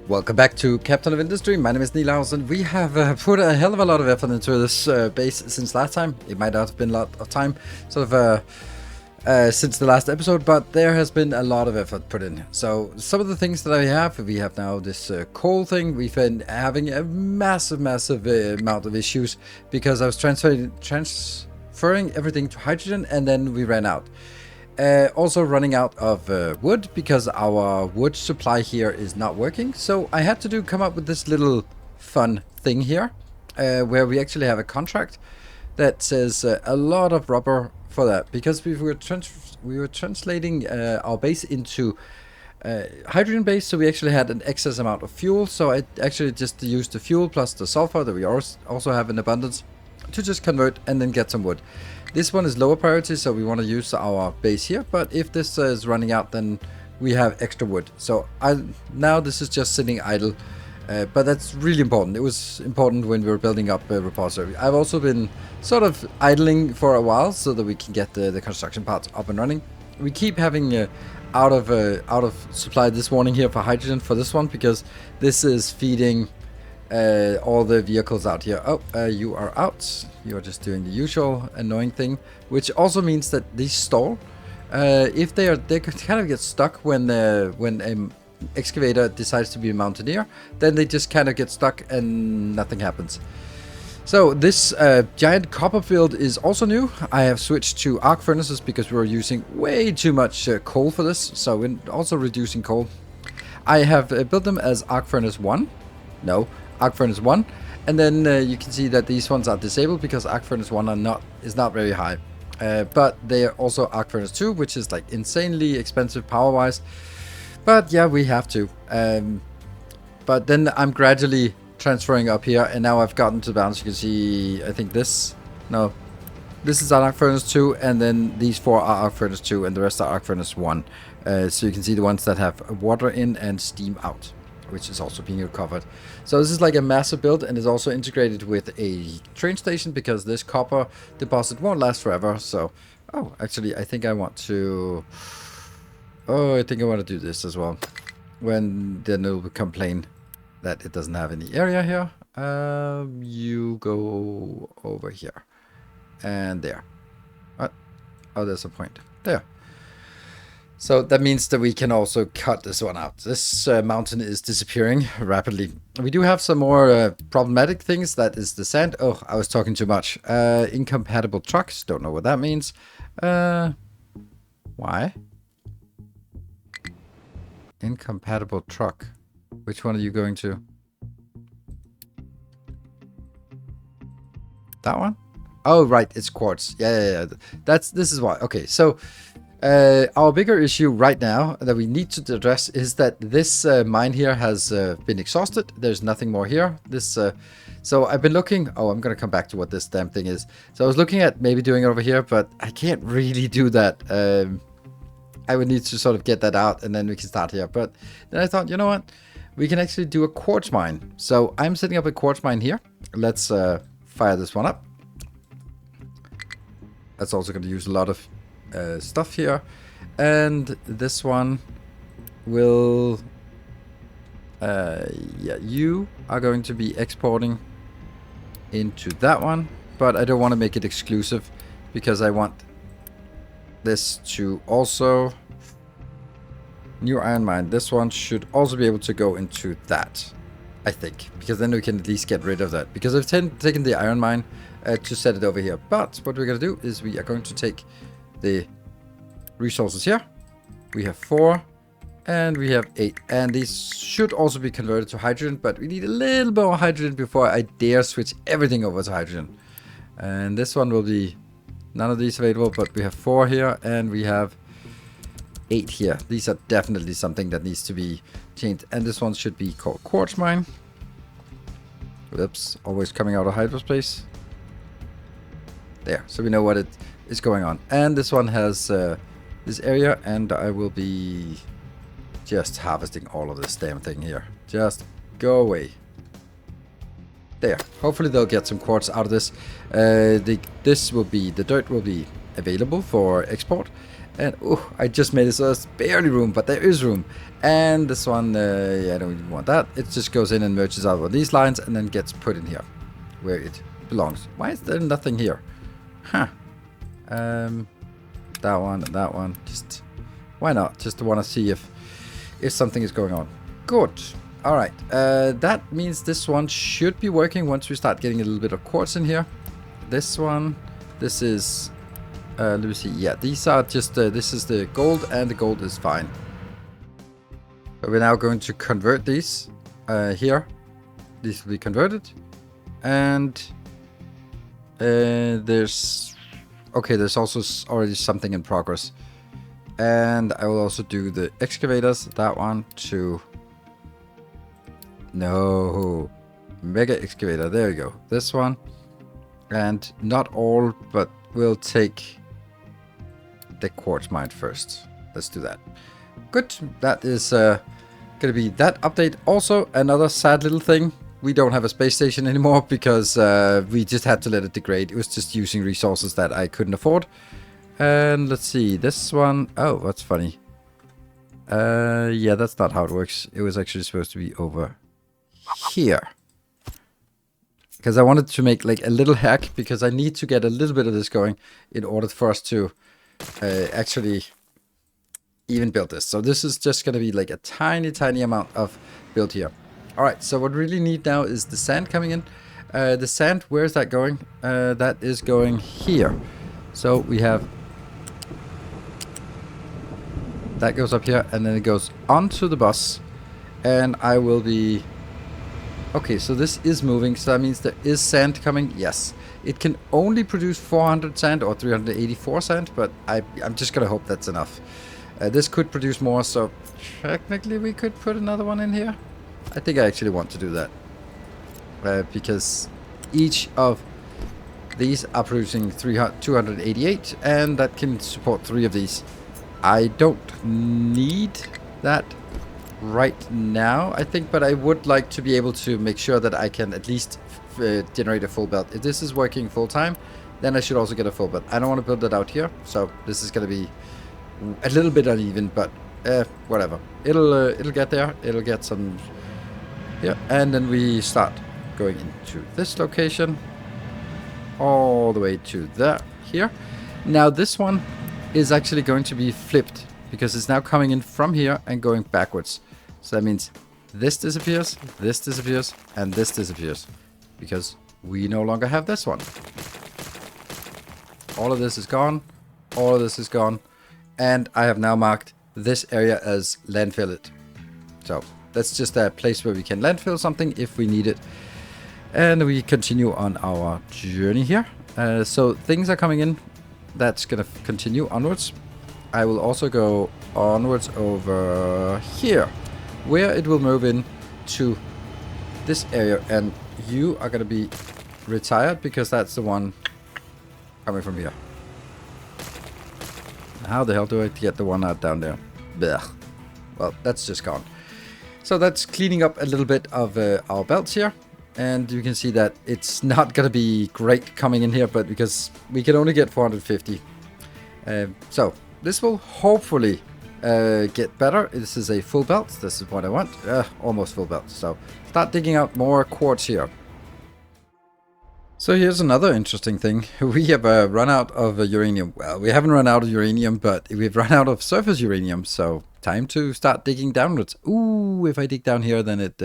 Welcome back to Captain of Industry. My name is Nilaus, and we have put a hell of a lot of effort into this base since last time. It might not have been a lot of time, since the last episode, but there has been a lot of effort put in. So some of the things that we have now this coal thing. We've been having a massive amount of issues because I was transferring everything to hydrogen, and then we ran out. Also running out of wood because our wood supply here is not working. So I had to come up with this little fun thing here where we actually have a contract that says a lot of rubber for that, because we were translating our base into hydrogen base, so we actually had an excess amount of fuel. So I actually just used the fuel plus the sulfur that we also have in abundance to just convert and then get some wood. This one is lower priority, so we want to use our base here, but if this is running out, then we have extra wood. So now this is just sitting idle, but that's really important. It was important when we were building up a repository. I've also been sort of idling for a while so that we can get the construction parts up and running. We keep having out of supply this morning here for hydrogen for this one, because this is feeding all the vehicles out here. You are out. You are just doing the usual annoying thing, which also means that these stall. If they kind of get stuck when an excavator decides to be a mountaineer, then they just kind of get stuck and nothing happens. So this giant copper field is also new. I have switched to arc furnaces because we were using way too much coal for this, so we're also reducing coal. I have built them as arc furnace 1. No, arc furnace 1, and then you can see that these ones are disabled because arc furnace 1 is not very high, but they are also arc furnace 2, which is like insanely expensive power wise, but yeah, we have to. But then I'm gradually transferring up here, and now I've gotten to the balance. You can see, I think this is arc furnace 2, and then these 4 are arc furnace 2, and the rest are arc furnace 1. So you can see the ones that have water in and steam out, which is also being recovered. So this is like a massive build, and is also integrated with a train station because this copper deposit won't last forever. So, actually, I think I want to do this as well. Then it'll complain that it doesn't have any area here. You go over here and there. What? Oh, there's a point there. So that means that we can also cut this one out. This mountain is disappearing rapidly. We do have some more problematic things. That is the sand. Oh, I was talking too much. Incompatible trucks. Don't know what that means. Why? Incompatible truck. Which one are you going to? That one? Oh, right. It's quartz. Yeah. This is why. Okay, so our bigger issue right now that we need to address is that this mine here has been exhausted. There's nothing more here. So I've been looking. Oh, I'm going to come back to what this damn thing is. So I was looking at maybe doing it over here, but I can't really do that. I would need to sort of get that out, and then we can start here. But then I thought, you know what? We can actually do a quartz mine. So I'm setting up a quartz mine here. Let's fire this one up. That's also going to use a lot of stuff here, and this one will you are going to be exporting into that one, but I don't want to make it exclusive because I want this to also new iron mine. This one should also be able to go into that, I think, because then we can at least get rid of that, because I've taken the iron mine to set it over here. But what we're going to do is we are going to take the resources here. We have 4 and we have 8, and these should also be converted to hydrogen, but we need a little more hydrogen before I dare switch everything over to hydrogen. And this one will be none of these available, but we have 4 here and we have 8 here. These are definitely something that needs to be changed, and this one should be called quartz mine. Whoops, always coming out of hyperspace. There, so we know what it is going on. And this one has this area, and I will be just harvesting all of this damn thing here. Just go away. There. Hopefully they'll get some quartz out of this. The dirt will be available for export, And oh, I just made it so there's barely room, but there is room. And this one, yeah, I don't even want that. It just goes in and merges out of these lines and then gets put in here where it belongs. Why is there nothing here? Huh. That one and that one. Just why not? Just want to see if something is going on. Good. All right. That means this one should be working once we start getting a little bit of quartz in here. This one. This is. Let me see. Yeah, these are just. This is the gold, and the gold is fine. But we're now going to convert these here. These will be converted, and there's. Okay, there's also already something in progress. And I will also do the excavators. That one to... No. Mega excavator. There you go. This one. And not all, but we'll take the quartz mine first. Let's do that. Good. That is going to be that update. Also, another sad little thing. We don't have a space station anymore because we just had to let it degrade. It was just using resources that I couldn't afford. And let's see, this one, oh, that's funny. Yeah, that's not how it works. It was actually supposed to be over here. Because I wanted to make like a little hack, because I need to get a little bit of this going in order for us to actually even build this. So this is just going to be like a tiny, tiny amount of build here. All right, so what we really need now is the sand coming in. The sand, where is that going? That is going here. So we have... That goes up here, and then it goes onto the bus. And I will be... Okay, so this is moving, so that means there is sand coming. Yes. It can only produce 400 sand or 384 sand, but I'm just going to hope that's enough. This could produce more, so technically we could put another one in here. I think I actually want to do that. Because each of these are producing 288, and that can support 3 of these. I don't need that right now, I think, but I would like to be able to make sure that I can at least generate a full belt. If this is working full time, then I should also get a full belt. I don't want to build that out here, so this is going to be a little bit uneven, but whatever. It'll get there. It'll get some... Yeah, and then we start going into this location all the way to there, here. Now this one is actually going to be flipped because it's now coming in from here and going backwards. So that means this disappears, and this disappears because we no longer have this one. All of this is gone. All of this is gone. And I have now marked this area as landfill it. So that's just a place where we can landfill something if we need it. And we continue on our journey here. So things are coming in. That's going to continue onwards. I will also go onwards over here, where it will move in to this area. And you are going to be retired because that's the one coming from here. How the hell do I get the one out down there? Blech. Well, that's just gone. So that's cleaning up a little bit of our belts here. And you can see that it's not going to be great coming in here, but because we can only get 450. So this will hopefully get better. This is a full belt. This is what I want. Almost full belt. So start digging out more quartz here. So here's another interesting thing. We have run out of uranium. Well, we haven't run out of uranium, but we've run out of surface uranium. So time to start digging downwards. Ooh, if I dig down here, then it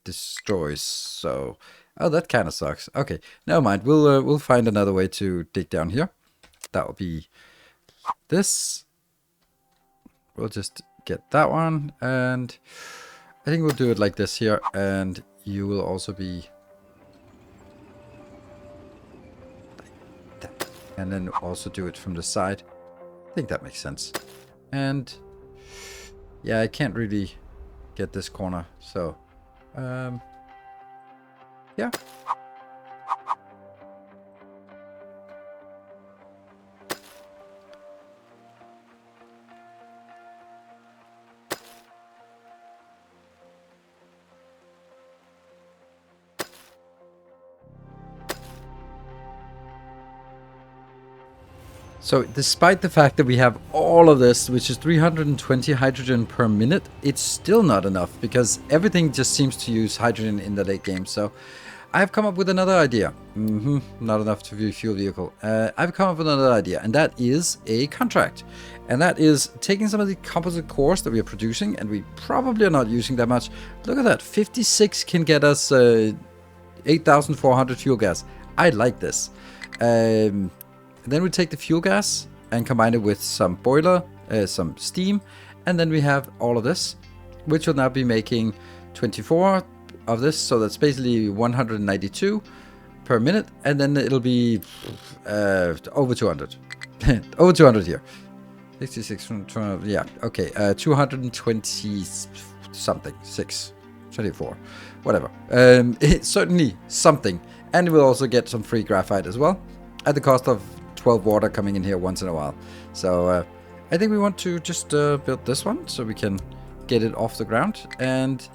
destroys. So, oh, that kind of sucks. Okay, never mind. We'll find another way to dig down here. That will be this. We'll just get that one, and I think we'll do it like this here. And you will also be. And then also do it from the side. I think that makes sense. And yeah, I can't really get this corner. So, yeah. So despite the fact that we have all of this, which is 320 hydrogen per minute, it's still not enough because everything just seems to use hydrogen in the late game. So I've come up with another idea. Not enough to refuel vehicle. I've come up with another idea, and that is a contract. And that is taking some of the composite cores that we are producing, and we probably are not using that much. Look at that, 56 can get us 8,400 fuel gas. I like this. Then we take the fuel gas and combine it with some boiler, some steam, and then we have all of this, which will now be making 24 of this, so that's basically 192 per minute, and then it'll be over 200. Over 200 here. 66 from 200, yeah, okay, 220 something, 6, 24, whatever. It's certainly something, and we'll also get some free graphite as well, at the cost of 12 water coming in here once in a while. So I think we want to just build this one so we can get it off the ground and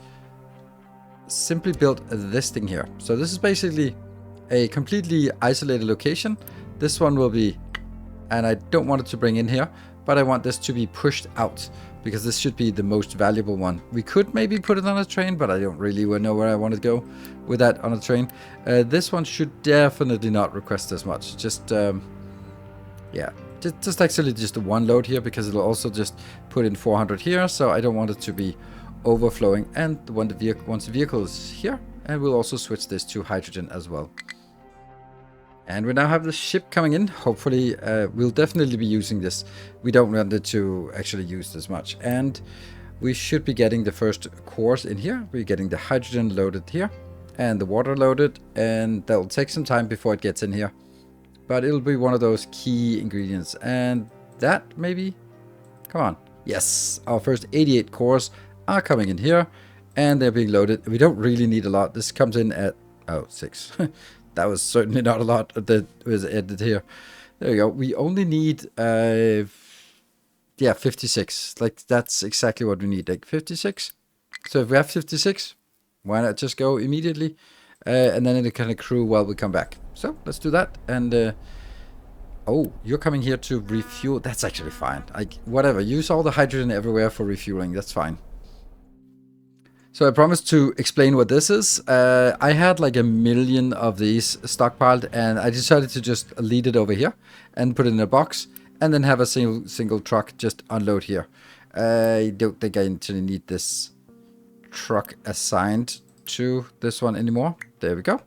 simply build this thing here. So this is basically a completely isolated location. This one will be, and I don't want it to bring in here, but I want this to be pushed out because this should be the most valuable one. We could maybe put it on a train, but I don't really know where I want to go with that on a train. This one should definitely not request as much. Just yeah, just actually just one load here because it'll also just put in 400 here, so I don't want it to be overflowing. And once the vehicle is here, and we'll also switch this to hydrogen as well. And we now have the ship coming in. Hopefully, we'll definitely be using this. We don't want it to actually use this much. And we should be getting the first cores in here. We're getting the hydrogen loaded here and the water loaded, and that'll take some time before it gets in here. But it'll be one of those key ingredients. And that maybe, come on. Yes, our first 88 cores are coming in here and they're being loaded. We don't really need a lot. This comes in at, 6. That was certainly not a lot that was added here. There we go. We only need, 56. Like, that's exactly what we need. Like, 56. So if we have 56, why not just go immediately? And then it can accrue while we come back. So let's do that. And oh, you're coming here to refuel. That's actually fine. Like, whatever. Use all the hydrogen everywhere for refueling. That's fine. So I promised to explain what this is. I had like 1 million of these stockpiled, and I decided to just lead it over here and put it in a box, and then have a single truck just unload here. I don't think I actually need this truck assigned to this one anymore. There we go.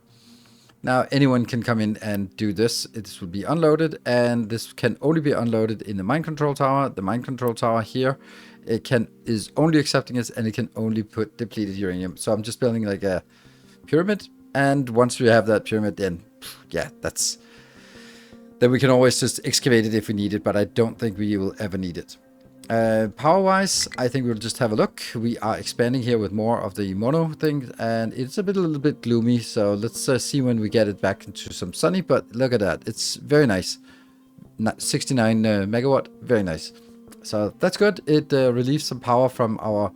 Now anyone can come in and do this. This will be unloaded, and this can only be unloaded in the mine control tower. The mine control tower here, is only accepting it, and it can only put depleted uranium. So I'm just building like a pyramid, and once we have that pyramid, then yeah, then we can always just excavate it if we need it, but I don't think we will ever need it. Power-wise, I think we'll just have a look. We are expanding here with more of the mono thing, and it's a little bit gloomy, so let's see when we get it back into some sunny. But look at that, it's very nice. 69 megawatt, very nice. So that's good. It relieves some power from our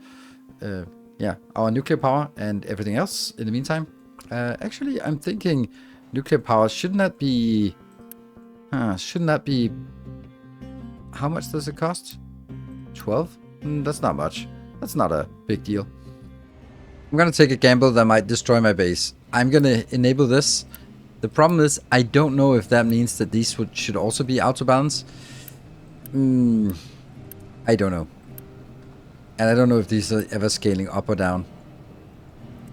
nuclear power and everything else in the meantime. Actually, I'm thinking nuclear power, shouldn't that be, how much does it cost? 12? That's not much. That's not a big deal. I'm gonna take a gamble that might destroy my base. I'm gonna enable this. The problem is, I don't know if that means that these should also be auto balance. I don't know. And I don't know if these are ever scaling up or down.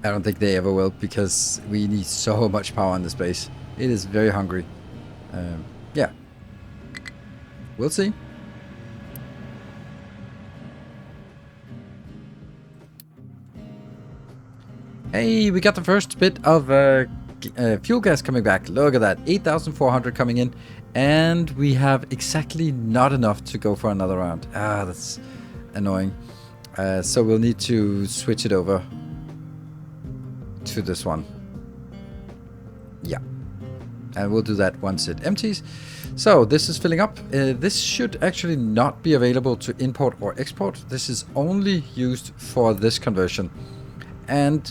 I don't think they ever will, because we need so much power in this base. It is very hungry. Yeah. We'll see. Hey, we got the first bit of fuel gas coming back. Look at that, 8,400 coming in, and we have exactly not enough to go for another round. That's annoying. So we'll need to switch it over to this one. Yeah, and we'll do that once it empties. So this is filling up. This should actually not be available to import or export. This is only used for this conversion. And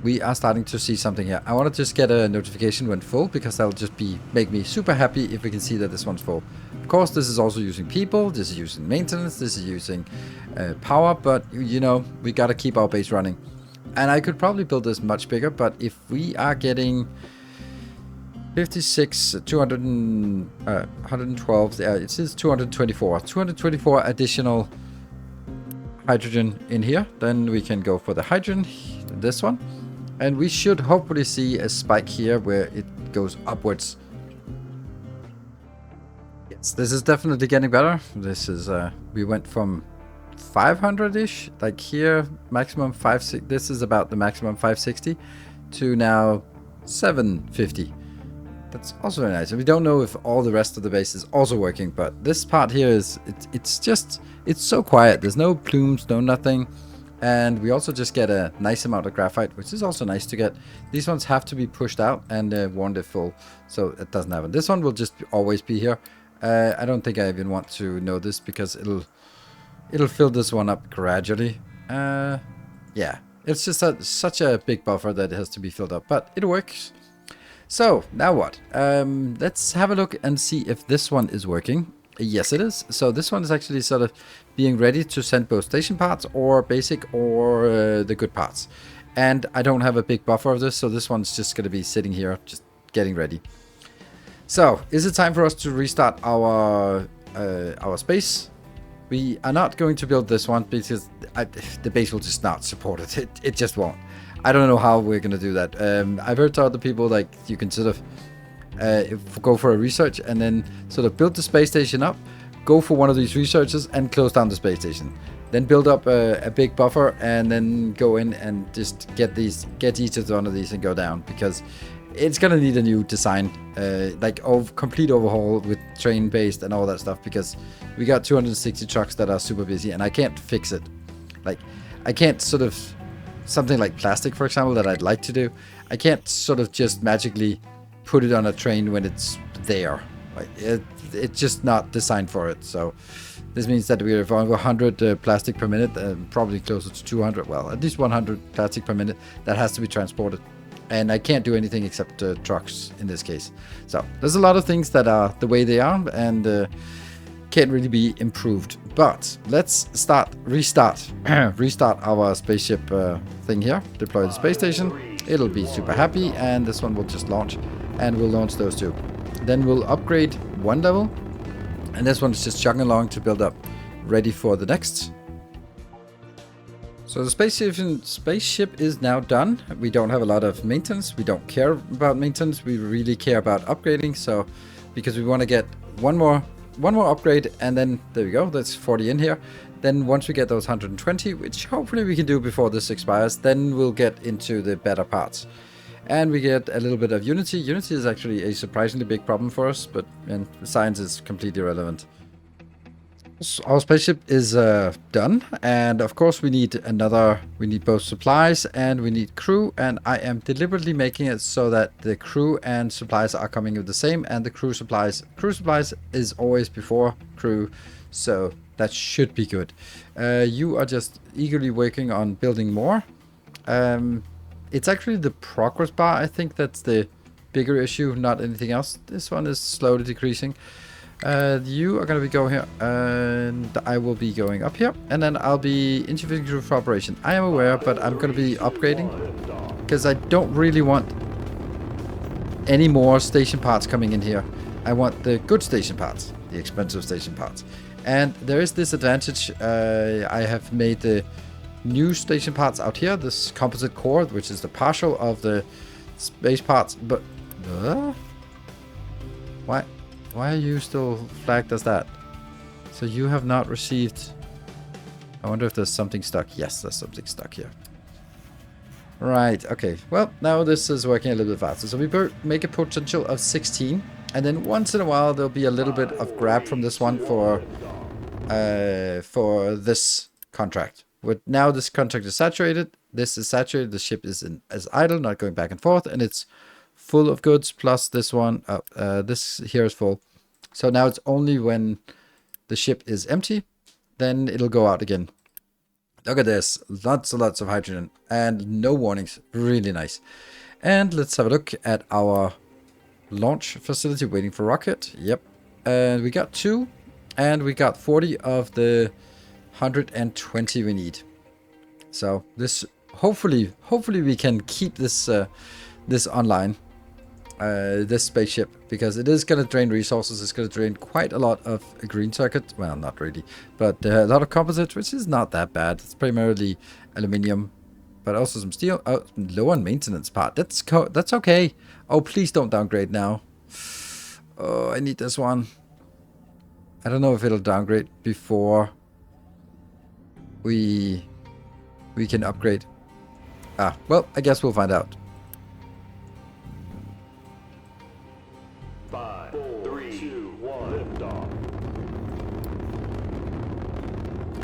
we are starting to see something here. I want to just get a notification when full, because that'll just make me super happy if we can see that this one's full. Of course, this is also using people, this is using maintenance, this is using power, but you know, we got to keep our base running. And I could probably build this much bigger, but if we are getting 56, 200, 112, it says 224 additional hydrogen in here, then we can go for the hydrogen, this one, and we should hopefully see a spike here where it goes upwards. Yes, this is definitely getting better. This is we went from 500-ish, like here maximum 560, this is about the maximum 560, to now 750. That's also very nice. And we don't know if all the rest of the base is also working, but this part here is, it's so quiet. There's no plumes, no nothing. And we also just get a nice amount of graphite, which is also nice to get. These ones have to be pushed out and warned if full, so it doesn't happen. This one will just always be here. I don't think I even want to know this, because it'll fill this one up gradually. Yeah, it's just such a big buffer that it has to be filled up, but it works. So, now what? Let's have a look and see if this one is working. Yes, it is. So this one is actually sort of being ready to send both station parts or basic or the good parts. And I don't have a big buffer of this, so this one's just going to be sitting here, just getting ready. So, is it time for us to restart our space? We are not going to build this one because the base will just not support it. It just won't. I don't know how we're going to do that. I've heard other people, like, you can sort of go for a research and then sort of build the space station up, go for one of these researches and close down the space station. Then build up a big buffer and then go in and just get each of one of these and go down, because it's going to need a new design, like complete overhaul with train based and all that stuff, because we got 260 trucks that are super busy and I can't fix it. Like, I can't sort of, something like plastic, for example, that I'd like to do, I can't sort of just magically put it on a train when it's there. Like, it's just not designed for it. So this means that we have 100 plastic per minute, probably closer to 200, well, at least 100 plastic per minute that has to be transported. And I can't do anything except trucks in this case. So there's a lot of things that are the way they are and can't really be improved. But let's restart our spaceship thing here. Deploy the space station. It'll be super happy, and this one will just launch, and we'll launch those two. Then we'll upgrade one level, and this one's just chugging along to build up, ready for the next. So the spaceship is now done. We don't have a lot of maintenance. We don't care about maintenance. We really care about upgrading. So because we want to get one more upgrade, and then there we go. That's 40 in here. Then once we get those 120, which hopefully we can do before this expires, then we'll get into the better parts. And we get a little bit of Unity. Unity is actually a surprisingly big problem for us, but science is completely irrelevant. So our spaceship is done, and of course we need both supplies and we need crew, and I am deliberately making it so that the crew and supplies are coming with the same, and the crew supplies is always before crew, so that should be good. You are just eagerly working on building more. It's actually the progress bar, I think that's the bigger issue, not anything else. This one is slowly decreasing. You are going to be going here, and I will be going up here, and then I'll be interviewing crew for operation. I am aware, but I'm going to be upgrading, because I don't really want any more station parts coming in here. I want the good station parts, the expensive station parts. And there is this advantage. I have made the new station parts out here, this composite core, which is the partial of the space parts, but why are you still flagged as that? So you have not received... I wonder if there's something stuck. Yes, there's something stuck here. Right, okay. Well, now this is working a little bit faster. So we make a potential of 16. And then once in a while, there'll be a little bit of grab from this one for this contract. But now this contract is saturated. This is saturated. The ship is as idle, not going back and forth. And it's full of goods, plus this one. This here is full. So now it's only when the ship is empty, then it'll go out again. Look at this. Lots and lots of hydrogen. And no warnings. Really nice. And let's have a look at our launch facility waiting for rocket. Yep. And we got 2. And we got 40 of the 120 we need. So this hopefully we can keep this this online. This spaceship, because it is going to drain resources. It's going to drain quite a lot of green circuit. Well, not really, but a lot of composite, which is not that bad. It's primarily aluminium, but also some steel. Oh, low on maintenance part. That's okay. Oh, please don't downgrade now. Oh, I need this one. I don't know if it'll downgrade before we can upgrade. Ah, well, I guess we'll find out. 5, 4, 3, 2, 1, liftoff.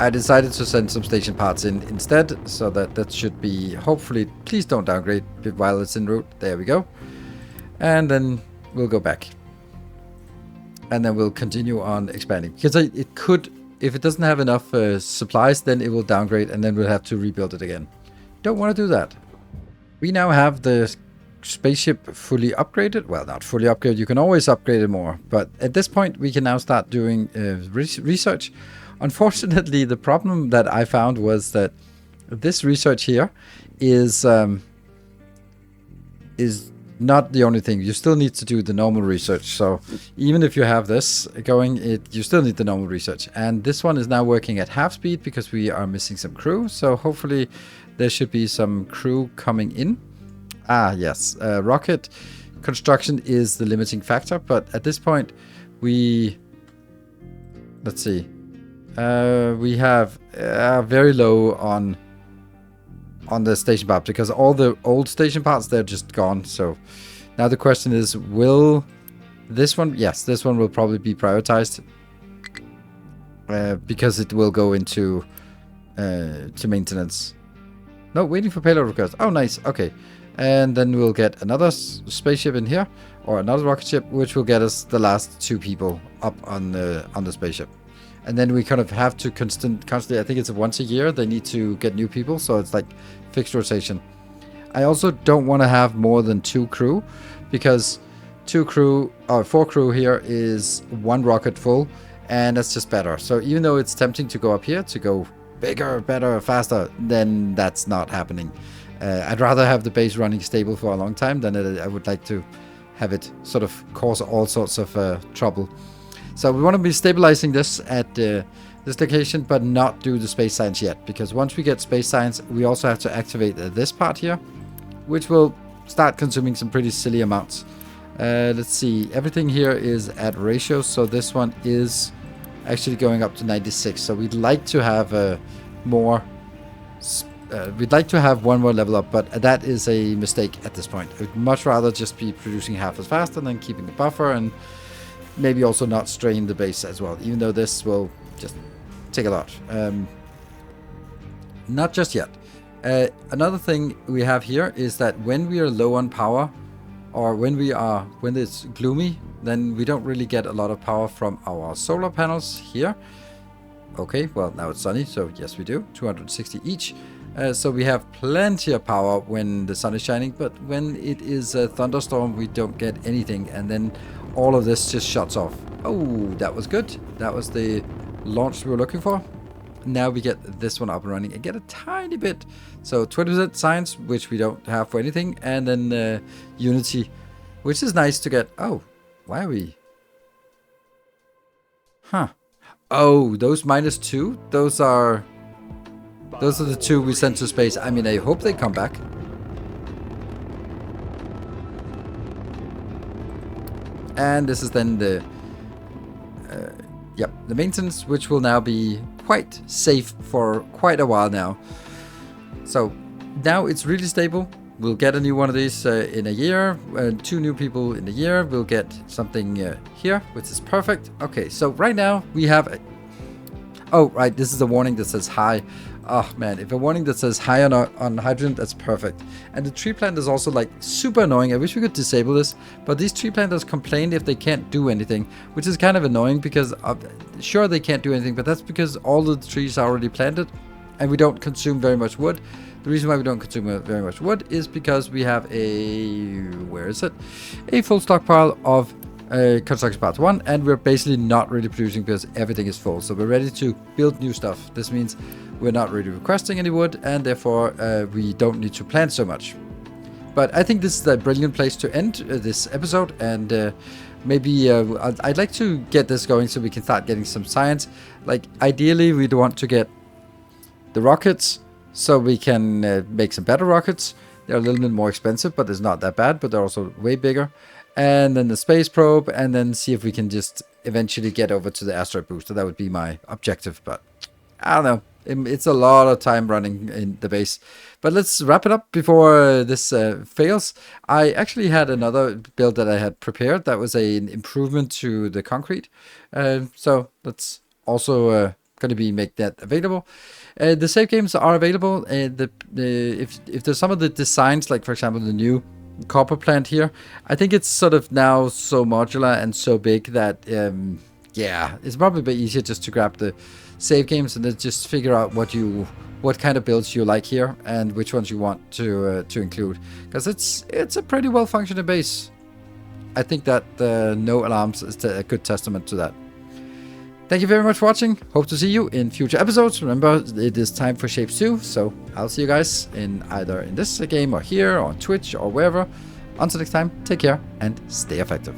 I decided to send some station parts in instead, so that should be, hopefully, please don't downgrade while it's en route. There we go. And then we'll go back. And then we'll continue on expanding. Because it could, if it doesn't have enough supplies, then it will downgrade and then we'll have to rebuild it again. Don't want to do that. We now have the spaceship fully upgraded. Well, not fully upgraded. You can always upgrade it more. But at this point, we can now start doing research. Unfortunately, the problem that I found was that this research here is not the only thing. You still need to do the normal research. So even if you have this going, you still need the normal research. And this one is now working at half speed because we are missing some crew. So hopefully there should be some crew coming in. Ah, yes. Rocket construction is the limiting factor. But at this point, let's see. We have very low on the station part because all the old station parts, they're just gone. So now the question is, will this one? Yes, this one will probably be prioritized because it will go into to maintenance. No, waiting for payload request. Oh, nice. Okay. And then we'll get another spaceship in here, or another rocket ship, which will get us the last 2 people up on the spaceship. And then we kind of have to constantly, I think it's once a year, they need to get new people. So it's like fixed rotation. I also don't want to have more than 2 crew, because 4 crew here is 1 rocket full, and that's just better. So even though it's tempting to go up here to go bigger, better, faster, then that's not happening. I'd rather have the base running stable for a long time than I would like to have it sort of cause all sorts of trouble. So we want to be stabilizing this at this location, but not do the space science yet. Because once we get space science, we also have to activate this part here, which will start consuming some pretty silly amounts. Let's see. Everything here is at ratio. So this one is actually going up to 96. So we'd like to have more... we'd like to have 1 more level up, but that is a mistake at this point. I'd much rather just be producing half as fast and then keeping the buffer, and maybe also not strain the base as well, even though this will just take a lot. Not just yet. Another thing we have here is that when we are low on power, or when it's gloomy, then we don't really get a lot of power from our solar panels here. Okay, well, now it's sunny, so yes we do. 260 each. So we have plenty of power when the sun is shining, but when it is a thunderstorm, we don't get anything, and then all of this just shuts off. Oh, that was good. That was the launch we were looking for. Now we get this one up and running and get a tiny bit. So 20% science, which we don't have for anything, and then Unity, which is nice to get. Oh, why are we? Huh. Oh, those -2, those are the 2 we sent to space. I mean, I hope they come back. And this is then the maintenance, which will now be quite safe for quite a while now. So now it's really stable. We'll get a new one of these in a year. 2 new people in a year. We'll get something here, which is perfect. Okay, so right now we have... Oh, right, this is a warning that says high. Oh man, if a warning that says high on hydrogen, that's perfect. And the tree plant is also like super annoying. I wish we could disable this, but these tree planters complain if they can't do anything, which is kind of annoying because sure they can't do anything, but that's because all the trees are already planted. and we don't consume very much wood. The reason why we don't consume very much wood is because we have a, where is it? A full stockpile of construction parts 1, and we're basically not really producing because everything is full. So we're ready to build new stuff. This means we're not really requesting any wood, and therefore we don't need to plant so much. But I think this is a brilliant place to end this episode, and maybe I'd like to get this going so we can start getting some science. Like, ideally, we'd want to get the rockets so we can make some better rockets. They're a little bit more expensive, but it's not that bad, but they're also way bigger. And then the space probe, and then see if we can just eventually get over to the asteroid booster. That would be my objective, but I don't know. It's a lot of time running in the base. But let's wrap it up before this fails. I actually had another build that I had prepared that was an improvement to the concrete. So that's also going to be make that available. The save games are available. If there's some of the designs, like for example the new copper plant here, I think it's sort of now so modular and so big that yeah, it's probably a bit easier just to grab the save games and then just figure out what kind of builds you like here and which ones you want to include, because it's a pretty well functioning base. I think that no alarms is a good testament to that. Thank you very much for watching. Hope to see you in future episodes. Remember, it is time for Shapes 2, so I'll see you guys in either in this game or here or on Twitch or wherever. Until next time, take care and stay effective.